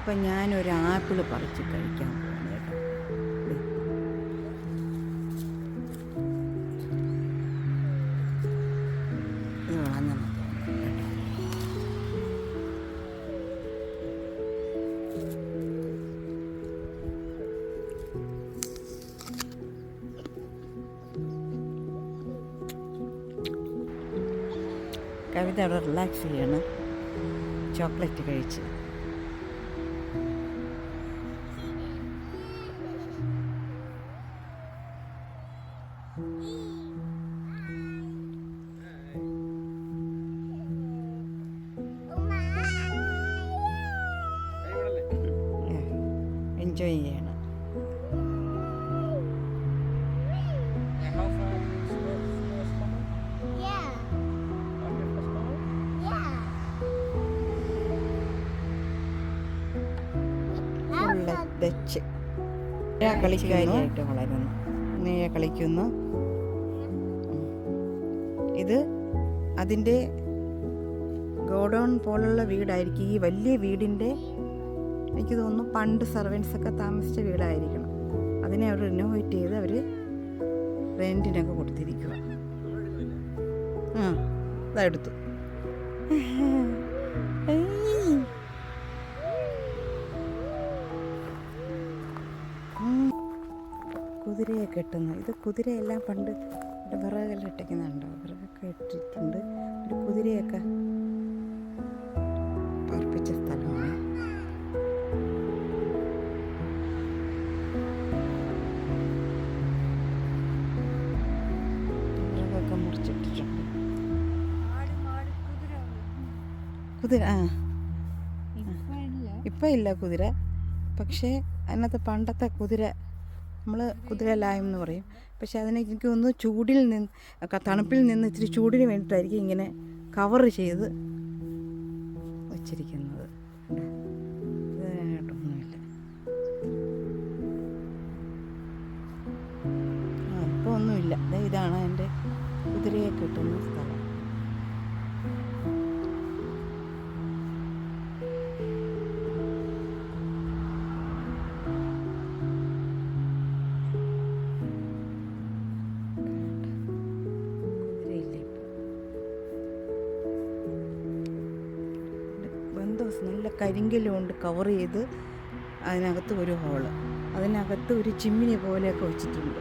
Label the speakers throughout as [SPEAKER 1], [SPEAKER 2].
[SPEAKER 1] അപ്പം ഞാനൊരു ആപ്പിൾ പറിച്ച് കഴിക്കാൻ പോകുന്നു കേട്ടോ. ഇത് വളഞ്ഞെന്ന് തോന്നുന്നു കേട്ടോ. കവിത അവിടെ റിലാക്സ് ചെയ്യണം, ചോക്ലേറ്റ് കഴിച്ച്. എൻജോയ് ചെയ്യണം. ഡച്ച് കളിക്കാനായിട്ട് വളരുന്നു, നെയ്യ കളിക്കുന്നു. ഇത് അതിൻ്റെ ഗോഡൗൺ പോലുള്ള വീടായിരിക്കും. ഈ വലിയ വീടിൻ്റെ എനിക്ക് തോന്നുന്നു പണ്ട് സർവൻസൊക്കെ താമസിച്ച വീടായിരിക്കണം. അതിനെ അവർ റിനോവേറ്റ് ചെയ്ത് അവർ റെൻറ്റിനൊക്കെ കൊടുത്തിരിക്കുക. അതെടുത്തു. കുതിരയെ കെട്ടുന്നു. ഇത് കുതിരയെല്ലാം പണ്ട് വിറകെല്ലാം ഇട്ടിക്കുന്നുണ്ടോ, വിറകൊക്കെ ഇട്ടിട്ടുണ്ട്. ഒരു കുതിരയൊക്കെ പാർപ്പിച്ച സ്ഥലമാണ്. വിറകൊക്കെ മുറിച്ചിട്ടിട്ടുണ്ട്. കുതിര ഇപ്പം ഇല്ല കുതിര. പക്ഷേ അതിനകത്ത് പണ്ടത്തെ കുതിര, നമ്മൾ കുതിരലായം എന്ന് പറയും. പക്ഷെ അതിനെ എനിക്ക് ഒന്ന് ചൂടിൽ നിന്ന്, തണുപ്പിൽ നിന്ന് ഇച്ചിരി ചൂടിന് വേണ്ടിയിട്ടായിരിക്കും ഇങ്ങനെ കവർ ചെയ്ത് വച്ചിരിക്കുന്നത്. ഇതിനായിട്ടൊന്നുമില്ല. ഇപ്പോൾ ഒന്നുമില്ല. ഇതാണ് എൻ്റെ കുതിരയെ കിട്ടുന്ന സ്ഥലം. നല്ല കരിങ്കല്ല് കൊണ്ട് കവർ ചെയ്ത് അതിനകത്ത് ഒരു ഹോള്, അതിനകത്ത് ഒരു ചിമ്മിനി പോലെയൊക്കെ വെച്ചിട്ടുണ്ട്.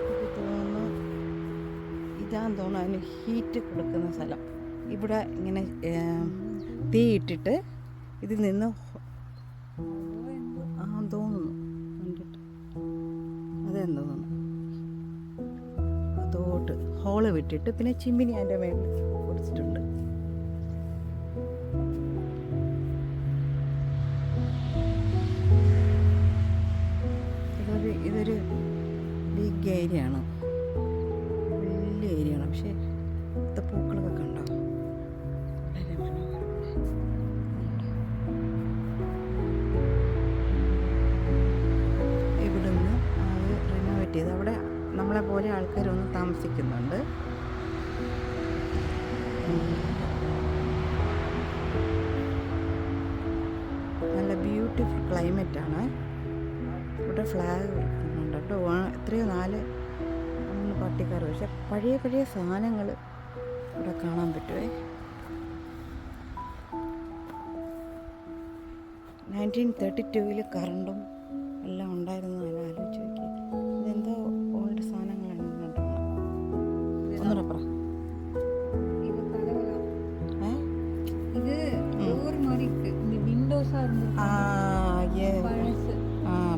[SPEAKER 1] എനിക്ക് തോന്നുന്നു ഇതാന്ന് തോന്നുന്നു അതിന് ഹീറ്റ് കൊടുക്കുന്ന സ്ഥലം. ഇവിടെ ഇങ്ങനെ തീ ഇട്ടിട്ട് ഇതിൽ നിന്ന് തോന്നുന്നു കണ്ടിട്ട് അതെന്ന് തോന്നുന്നു അതോട്ട് ഹോള് വിട്ടിട്ട് പിന്നെ ചിമ്മിനി അതിൻ്റെ മേളിൽ കൊടുത്തിട്ടുണ്ട്. ഇതൊരു ബിഗ് ഏരിയ ആണ്, വലിയ ഏരിയ ആണ്. പക്ഷേ ഇത് പൂക്കളൊക്കെ കണ്ടോ, വളരെ മനോഹരമാണ്. ഇവിടുന്ന് അത് റിനോവേറ്റ് ചെയ്ത് അവിടെ നമ്മളെ പോലെ ആൾക്കാരൊന്നും താമസിക്കുന്നുണ്ട്. നല്ല ബ്യൂട്ടിഫുൾ ക്ലൈമറ്റാണ്. ഇവിടെ ഫ്ലാഗ് വെക്കുന്നുണ്ട് കേട്ടോ. എത്രയോ 4 പാർട്ടിക്കാർ. പക്ഷെ പഴയ സാധനങ്ങൾ ഇവിടെ കാണാൻ പറ്റുമേ. 1932 കറണ്ടും എല്ലാം ഉണ്ടായിരുന്നു. അതിനെ ആലോചിച്ച് നോക്കി. ഇതെന്തോ ഓൾഡ് സാധനങ്ങളാണ് കേട്ടോ. ഒന്നുറപ്പറ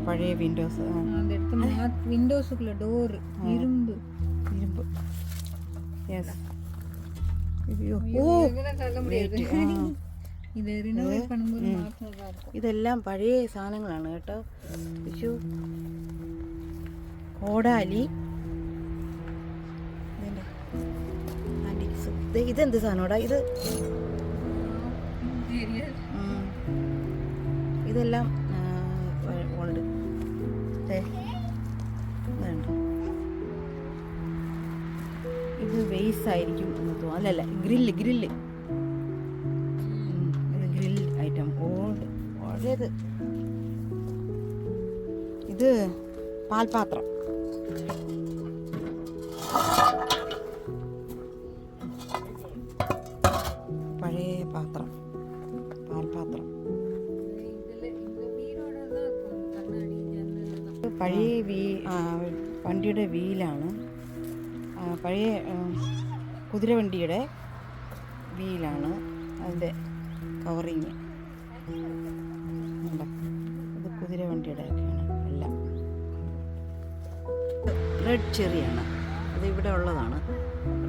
[SPEAKER 1] പഴയ വിൻഡോസ്,
[SPEAKER 2] വിൻഡോസുக்குள்ள டோர் இரும்பு
[SPEAKER 1] യെസ്. ഇതെല്ലാം പഴയ സാധനങ്ങളാണ് കേട്ടോ. വിഷു കോടാലി, ഇതെന്ത് സാധനോടാ ഇത്? ഇതെല്ലാം ഓൾഡ്. ഇത് വെയ്സ് ആയിരിക്കും എന്ന് തോന്നുന്നു. അല്ലല്ല, ഗ്രില്ല്. ഇത് ഗ്രിൽ ആയിട്ട് ഐറ്റം പഴയത്. ഇത് പാൽപാത്രം. പഴയ പാത്രം, പാൽപാത്രം. പഴയ വണ്ടിയുടെ വീലാണ്. പഴയ കുതിരവണ്ടിയുടെ വീലാണ് അതിൻ്റെ കവറിങ്. ഇത് കുതിരവണ്ടിയുടെ ഒക്കെയാണ് എല്ലാം. റെഡ് ചെറിയാണ്, അത് ഇവിടെ ഉള്ളതാണ്.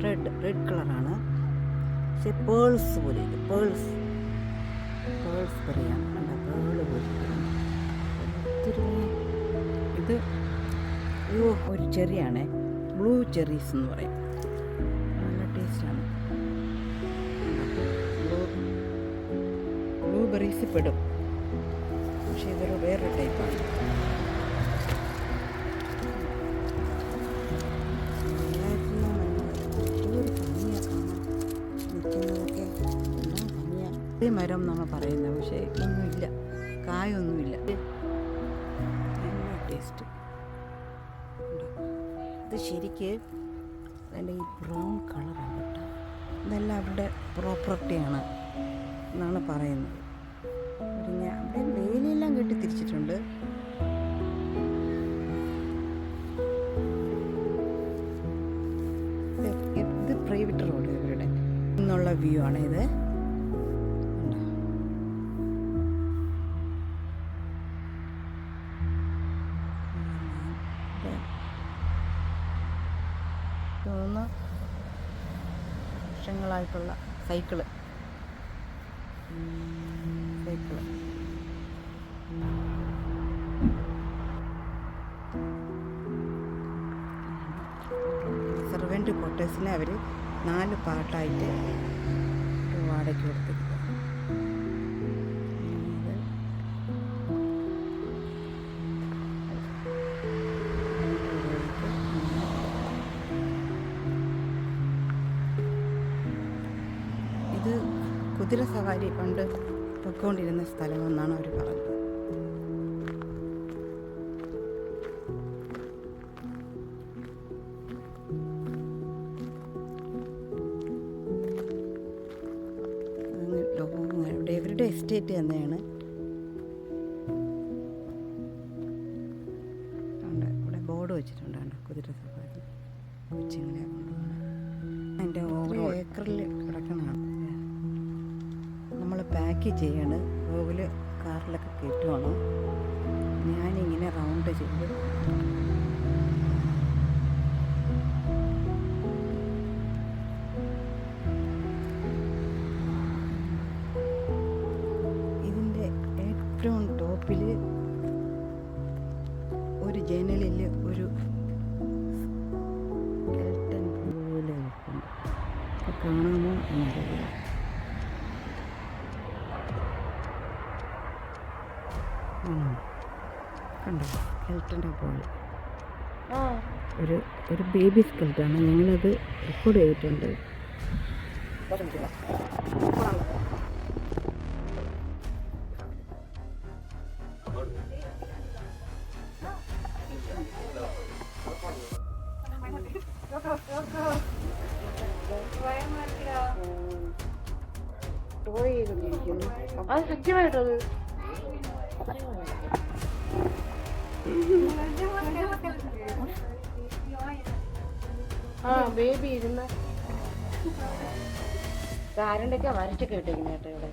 [SPEAKER 1] റെഡ് കളറാണ്. പക്ഷേ പേൾസ് പോലെ, ഇത് പേൾസ് ചെറിയാണ്. അല്ല, പേള് പോലെ. ഇത് ഒരു ചെറിയാണ്, ബ്ലൂ ചെറീസ് എന്ന് പറയും. നല്ല ടേസ്റ്റാണ്. ബ്ലൂബെറീസ് പെടും, പക്ഷേ ഇതൊരു വേറൊരു ടൈപ്പാണ്. ഇതേ മരം നമ്മൾ പറയുന്നത്, പക്ഷേ ഒന്നുമില്ല, കായൊന്നുമില്ല. നല്ല ടേസ്റ്റ്. ഇത് ശരിക്ക് അതിൻ്റെ ഈ ബ്രൗൺ കളറാണ് കേട്ടോ. ഇതെല്ലാം അവരുടെ പ്രോപ്പർട്ടിയാണ് എന്നാണ് പറയുന്നത്. പിന്നെ അവിടെ വേലിയെല്ലാം കെട്ടി തിരിച്ചിട്ടുണ്ട്. ഇത് പ്രൈവറ്റ് റോഡ് ഇവരുടെ നിന്നുള്ള വ്യൂ ആണ് ഇത്. തോന്നുന്നു വർഷങ്ങളായിട്ടുള്ള സൈക്കിള്. സെർവൻറ്റ് ക്വാർട്ടേഴ്സിനെ അവർ 4 പാർട്ടായിട്ട് വാടകയ്ക്ക് കൊടുത്തിരിക്കുക. ഇത് കുതിര സവാരി പണ്ട് പൊയ്ക്കൊണ്ടിരുന്ന സ്ഥലമെന്നാണ് അവർ പറഞ്ഞത്. ഇവരുടെ എസ്റ്റേറ്റ് തന്നെയാണ്. ഇവിടെ ബോർഡ് വെച്ചിട്ടുണ്ട്, കുതിര സവാരി കൊച്ചുങ്ങളെ കൊണ്ടുപോകണം. അതിൻ്റെ ഓരോ ഏക്കറിൽ കിടക്കുന്നതാണ്. നമ്മൾ പാക്ക് ചെയ്യാണ്, ഗോകുല് കാറിലൊക്കെ കയറ്റുവാണ്. ഞാനിങ്ങനെ റൗണ്ട് ചെയ്ത് ഇതിൻ്റെ ഏറ്റവും ടോപ്പിൽ ഒരു ജനലിൽ ഒരു സ്കെൽട്ടൻ പോലെ നിൽക്കുന്നു. കാണാമോ എന്നറിയില്ല. കണ്ടോ, സ്കെൽട്ടൻ്റെ പോലെ ഒരു ബേബി സ്കെൽട്ടാണ്. ഞങ്ങളത് റെക്കോർഡ് ചെയ്തിട്ടുണ്ട്. അത് സത്യമായിട്ടത് ബേബി ഇരുന്ന് കാരണ്ടൊക്കെ വരച്ചൊക്കെ ഇട്ടേക്കുന്ന കേട്ടോ ഇവിടെ.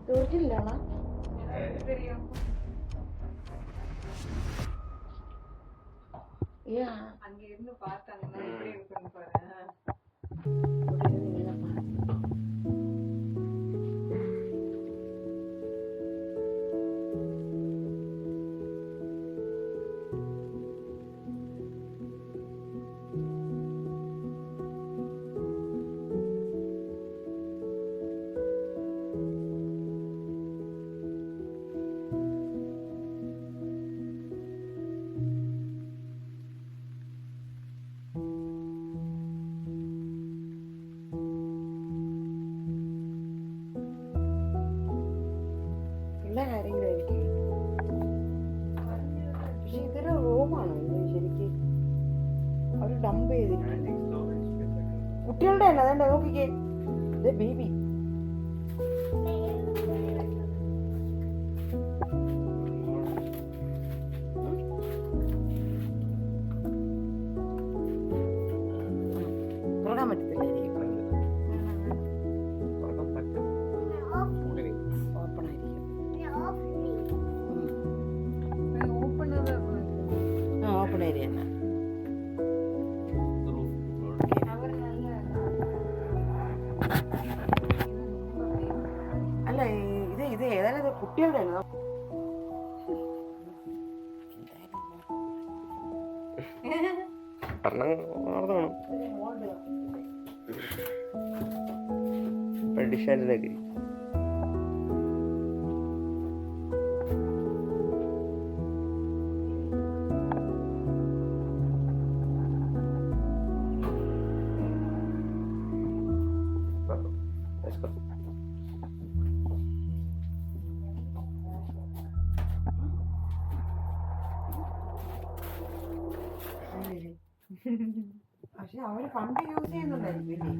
[SPEAKER 1] തോറ്റില്ലാണോ
[SPEAKER 2] அங்கிருந்து பார்த்தாங்கன்னா எப்படி இருக்குன்னு பாரு.
[SPEAKER 1] ആയിരിക്കും. പക്ഷെ ഇതൊരു റൂമാണ് ഇത് ശരിക്ക് അവർ ഡംപ് ചെയ്തിരിക്കും. കുട്ടികളുടെ തന്നെ അതേണ്ട നോക്കിക്കേ, ഇത് ബേബി. തുറക്കാൻ പറ്റത്തില്ലായിരിക്കും. ഓപ്പൺ ആയിരിക്കും. ആ ഓപ്പൺ ഏരിയ തന്നെ. അല്ല ഇത് ഇത് ഏതായാലും ഇത് കുട്ടികളുടെ ആണ്.
[SPEAKER 3] ഡിഷാരിലേക്ക്
[SPEAKER 1] പക്ഷെ അവര് പണ്ട് യൂസ് ചെയ്യുന്നുണ്ടായിരിക്കും.